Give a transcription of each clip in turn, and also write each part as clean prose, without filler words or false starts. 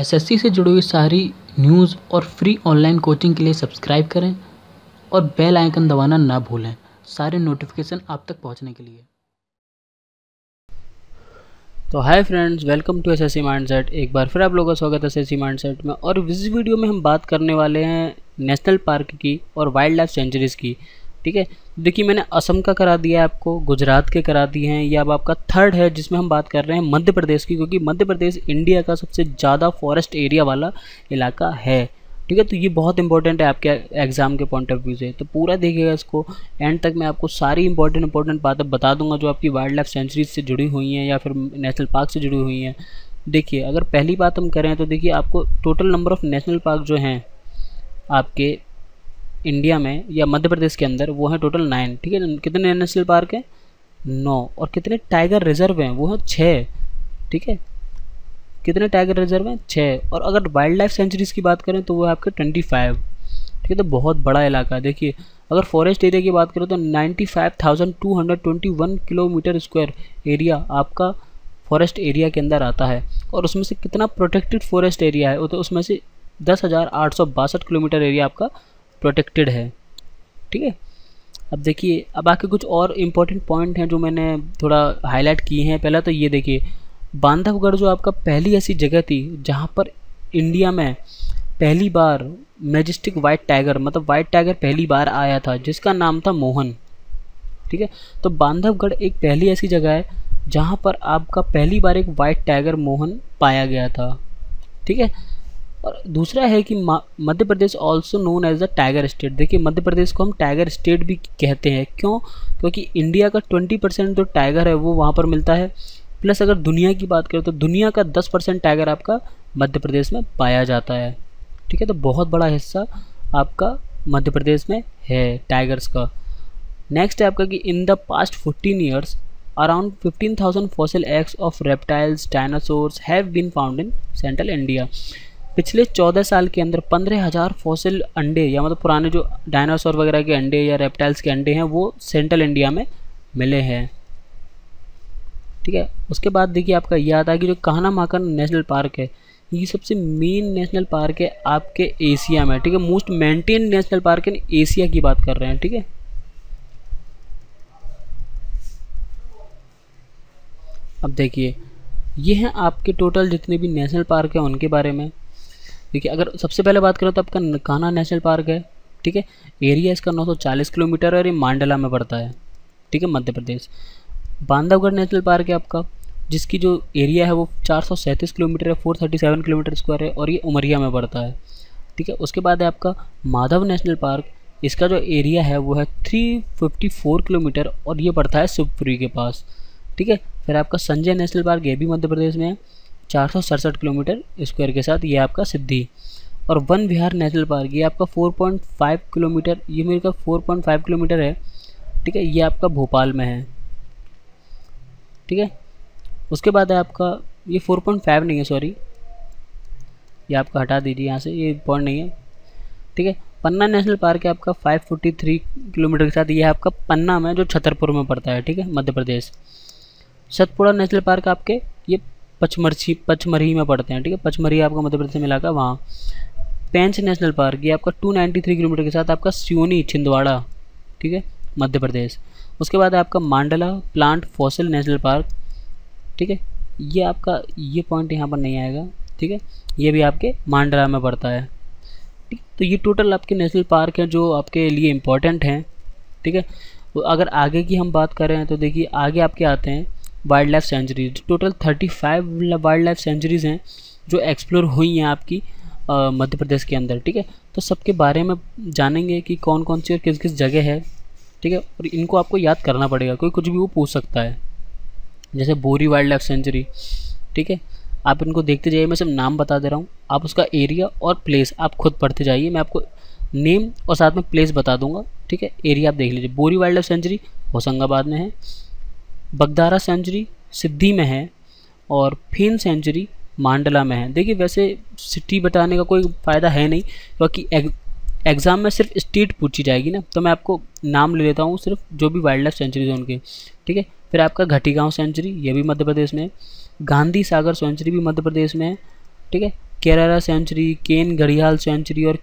SSC से जुड़ी हुई सारी न्यूज़ और फ्री ऑनलाइन कोचिंग के लिए सब्सक्राइब करें और बेल आइकन दबाना ना भूलें सारे नोटिफिकेशन आप तक पहुंचने के लिए। तो hi friends, welcome to SSC mindset. एक बार फिर आप लोगों का स्वागत है एसएससी माइंडसेट में। और इस वीडियो में हम बात करने वाले हैं नेशनल पार्क की और वाइल्ड लाइफ सेंचुरीज़ की। ठीक है, देखिए मैंने असम का करा दिया है, आपको गुजरात के करा दिए हैं। ये अब आपका थर्ड है जिसमें हम बात कर रहे हैं मध्य प्रदेश की, क्योंकि मध्य प्रदेश इंडिया का सबसे ज़्यादा फॉरेस्ट एरिया वाला इलाका है। ठीक है, तो ये बहुत इंपॉर्टेंट है आपके एग्जाम के पॉइंट ऑफ व्यू से, तो पूरा देखिएगा इसको एंड तक। मैं आपको सारी इंपॉर्टेंट बातें बता दूंगा जो आपकी वाइल्ड लाइफ सेंचुरीज से जुड़ी हुई हैं या फिर नेशनल पार्क से जुड़ी हुई हैं। देखिए, अगर पहली बात हम करें तो देखिए आपको total number of national park जो हैं आपके इंडिया में या मध्य प्रदेश के अंदर वो है टोटल 9। ठीक है, कितने नेशनल पार्क हैं? 9। और कितने टाइगर रिजर्व हैं? वो हैं 6। ठीक है, कितने टाइगर रिजर्व हैं? 6। और अगर वाइल्ड लाइफ सेंचुरीज़ की बात करें तो वो है आपके 25। ठीक है, तो बहुत बड़ा इलाका है। देखिए, अगर फॉरेस्ट एरिया की बात करें तो 95,221 किलोमीटर स्क्वायर एरिया आपका फॉरेस्ट एरिया के अंदर आता है। और उसमें से कितना प्रोटेक्टेड फॉरेस्ट एरिया है? तो उसमें से 10,862 किलोमीटर एरिया आपका प्रोटेक्टेड है। ठीक है, अब देखिए, अब आके कुछ और इम्पोर्टेंट पॉइंट हैं जो मैंने थोड़ा हाईलाइट किए हैं। पहला तो ये देखिए, बांधवगढ़ जो आपका पहली ऐसी जगह थी जहाँ पर इंडिया में पहली बार मैजेस्टिक वाइट टाइगर, मतलब वाइट टाइगर पहली बार आया था, जिसका नाम था मोहन। ठीक है, तो बांधवगढ़ एक पहली ऐसी जगह है जहाँ पर आपका पहली बार एक वाइट टाइगर मोहन पाया गया था। ठीक है, और दूसरा है कि Madhya Pradesh also known as the tiger state. देखिए, मध्य प्रदेश को हम टाइगर स्टेट भी कहते हैं। क्यों? क्योंकि इंडिया का 20% जो टाइगर है वो वहाँ पर मिलता है। प्लस अगर दुनिया की बात करें तो दुनिया का 10% टाइगर आपका मध्य प्रदेश में पाया जाता है। ठीक है, तो बहुत बड़ा हिस्सा आपका मध्य प्रदेश में है टाइगर्स का। नेक्स्ट है आपका कि in the past 14 years around 15,000 fossil eggs of reptiles dinosaurs have been found in Central India. पिछले 14 साल के अंदर 15,000 फॉसिल अंडे या मतलब पुराने जो डायनासोर वगैरह के अंडे या रेप्टाइल्स के अंडे हैं वो सेंट्रल इंडिया में मिले हैं। ठीक है, उसके बाद देखिए आपका ये आता है कि जो कान्हा मार्कन नेशनल पार्क है, ये सबसे मेन नेशनल पार्क है आपके एशिया में। ठीक है, most maintain national park in Asia की बात कर रहे हैं। ठीक है, अब देखिए ये हैं आपके टोटल जितने भी नेशनल पार्क हैं उनके बारे में। देखिए, अगर सबसे पहले बात करें तो आपका कान्हा नेशनल पार्क है। ठीक है, एरिया इसका 940 किलोमीटर है और ये मांडला में पड़ता है। ठीक है, मध्य प्रदेश। बांधवगढ़ नेशनल पार्क है आपका, जिसकी जो एरिया है वो 437 किलोमीटर है, 437 किलोमीटर स्क्वायर है, और ये उमरिया में पड़ता है। ठीक है, उसके बाद है आपका माधव नेशनल पार्क। इसका जो एरिया है वो है 354 किलोमीटर और ये पड़ता है शिवपुरी के पास। ठीक है, फिर आपका संजय नेशनल पार्क, ये भी मध्य प्रदेश में है, 467 किलोमीटर स्क्वायर के साथ, ये आपका सिद्धि। और वन विहार नेशनल पार्क, ये आपका 4.5 किलोमीटर, ये मेरे का 4.5 किलोमीटर है। ठीक है, ये आपका भोपाल में है। ठीक है, उसके बाद है आपका ये 4.5 नहीं है, सॉरी, ये आपका हटा दीजिए यहाँ से, ये पॉइंट नहीं है। ठीक है, पन्ना नेशनल पार्क है आपका 543 किलोमीटर के साथ, ये है आपका पन्ना में जो छतरपुर में पड़ता है। ठीक है, मध्य प्रदेश। सतपुड़ा नेशनल पार्क आपके ये पचमढ़ी में पड़ते हैं। ठीक है, पचमढ़ी आपका मध्य प्रदेश में इलाका, वहाँ। पेंच नेशनल पार्क, ये आपका 293 किलोमीटर के साथ आपका सियोनी छिंदवाड़ा। ठीक है, मध्य प्रदेश। उसके बाद है आपका मांडला प्लांट फॉसिल नेशनल पार्क। ठीक है, ये आपका ये पॉइंट यहाँ पर नहीं आएगा। ठीक है, ये भी आपके मांडला में पड़ता है। ठीक, तो ये टोटल आपके नेशनल पार्क हैं जो आपके लिए इम्पोर्टेंट हैं। ठीक है, तो अगर आगे की हम बात करें तो देखिए आगे आपके आते हैं wild life sanctuaries. Total 35 wild life centuries हैं जो एक्सप्लोर हुई हैं आपकी मध्य प्रदेश के अंदर। ठीक है, तो सबके बारे में जानेंगे कि कौन कौन सी और किस किस जगह है। ठीक है, और इनको आपको याद करना पड़ेगा, कोई कुछ भी वो पूछ सकता है। जैसे बोरी वाइल्ड लाइफ सेंचुरी। ठीक है, आप इनको देखते जाइए, मैं सिर्फ नाम बता दे रहा हूँ, आप उसका एरिया और प्लेस आप खुद पढ़ते जाइए। मैं आपको नेम और साथ में प्लेस बता दूंगा। ठीक है, एरिया आप देख लीजिए। बोरी वाइल्ड लाइफ सेंचुरी होशंगाबाद में है, बगदारा सेंचुरी सिद्धि में है, और फेन सेंचुरी मांडला में है। देखिए, वैसे सिटी बताने का कोई फ़ायदा है नहीं, क्योंकि एग्ज़ाम में सिर्फ स्टेट पूछी जाएगी ना, तो मैं आपको नाम ले लेता हूँ सिर्फ जो भी वाइल्ड लाइफ सेंचुरीज हैं उनके। ठीक है, फिर आपका घटीगांव सेंचुरी, ये भी मध्य प्रदेश में है। गांधी सागर सेंचुरी भी मध्य प्रदेश में है। ठीक है, केराला सेंचुरी, केन घड़ियाल सेंचुरी और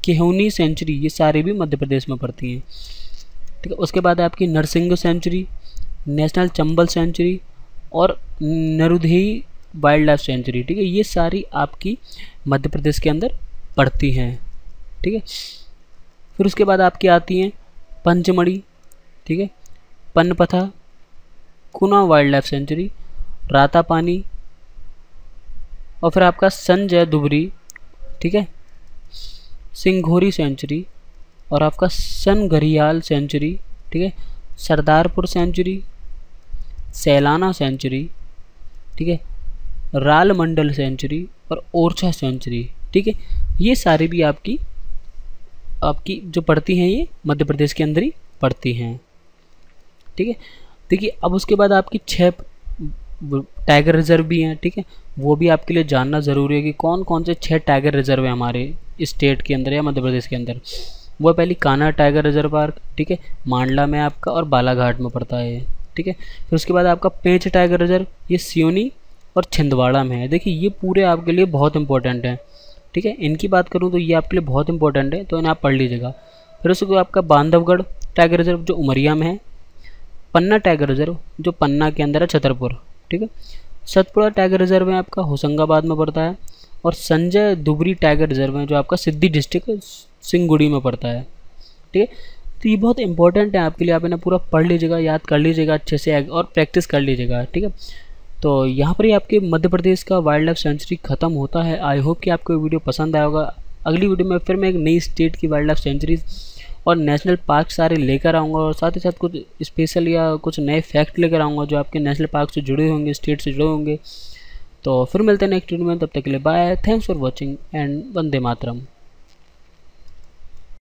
केहुनी सेंचुरी, ये सारे भी मध्य प्रदेश में पड़ती हैं। ठीक है, उसके बाद आपकी Narsingh sanctuary, national Chambal sanctuary और नरुधेई वाइल्ड लाइफ सेंचुरी। ठीक है, ये सारी आपकी मध्य प्रदेश के अंदर पड़ती हैं। ठीक है, फिर उसके बाद आपकी आती हैं पंचमढ़ी, ठीक है, पनपथा, कुना वाइल्ड लाइफ सेंचुरी, रातापानी और फिर आपका संजय दुबरी, ठीक है, सिंघोरी सेंचुरी और आपका सन घड़ियाल सेंचुरी, ठीक है, सरदारपुर सेंचुरी, सैलाना सेंचुरी, ठीक है, राल मंडल सेंचुरी और ओरछा सेंचुरी। ठीक है, ये सारी भी आपकी जो पड़ती हैं ये मध्य प्रदेश के अंदर ही पड़ती हैं। ठीक है, देखिए अब उसके बाद आपकी 6 टाइगर रिजर्व भी हैं। ठीक है, वो भी आपके लिए जानना ज़रूरी है कि कौन कौन से 6 टाइगर रिजर्व हैं हमारे स्टेट के अंदर या मध्य प्रदेश के अंदर। वो पहली कान्हा टाइगर रिजर्व पार्क, ठीक है, मांडला में आपका और बालाघाट में पड़ता है। ठीक है, फिर उसके बाद आपका पेंच टाइगर रिजर्व, ये सियोनी और छिंदवाड़ा में है। देखिए ये पूरे आपके लिए बहुत इंपॉर्टेंट हैं। ठीक है, इनकी बात करूँ तो ये आपके लिए बहुत इंपॉर्टेंट है, तो इन्हें आप पढ़ लीजिएगा। फिर उसके बाद आपका बांधवगढ़ टाइगर रिजर्व जो उमरिया में है, पन्ना टाइगर रिजर्व जो पन्ना के अंदर है, छतरपुर। ठीक है, सतपुड़ा टाइगर रिजर्व है आपका होशंगाबाद में पड़ता है और संजय दुबरी टाइगर रिजर्व है जो आपका सिद्धी डिस्ट्रिक्ट सिंगुड़ी में पड़ता है। ठीक है, तो ये बहुत इंपॉर्टेंट है आपके लिए, आप इन्हें पूरा पढ़ लीजिएगा, याद कर लीजिएगा अच्छे से और प्रैक्टिस कर लीजिएगा। ठीक है, तो यहाँ पर ही आपके मध्य प्रदेश का वाइल्ड लाइफ सेंचुरी खत्म होता है। आई होप कि आपको वीडियो पसंद आया होगा। अगली वीडियो में फिर मैं एक नई स्टेट की वाइल्ड लाइफ सेंचुरीज और नेशनल पार्क सारे लेकर आऊँगा और साथ ही साथ कुछ स्पेशल या कुछ नए फैक्ट लेकर आऊँगा जो आपके नेशनल पार्क से जुड़े होंगे, स्टेट से जुड़े होंगे। तो फिर मिलते हैं नेक्स्ट वीडियो में, तब तक के लिए bye, thanks for watching and वंदे मातरम।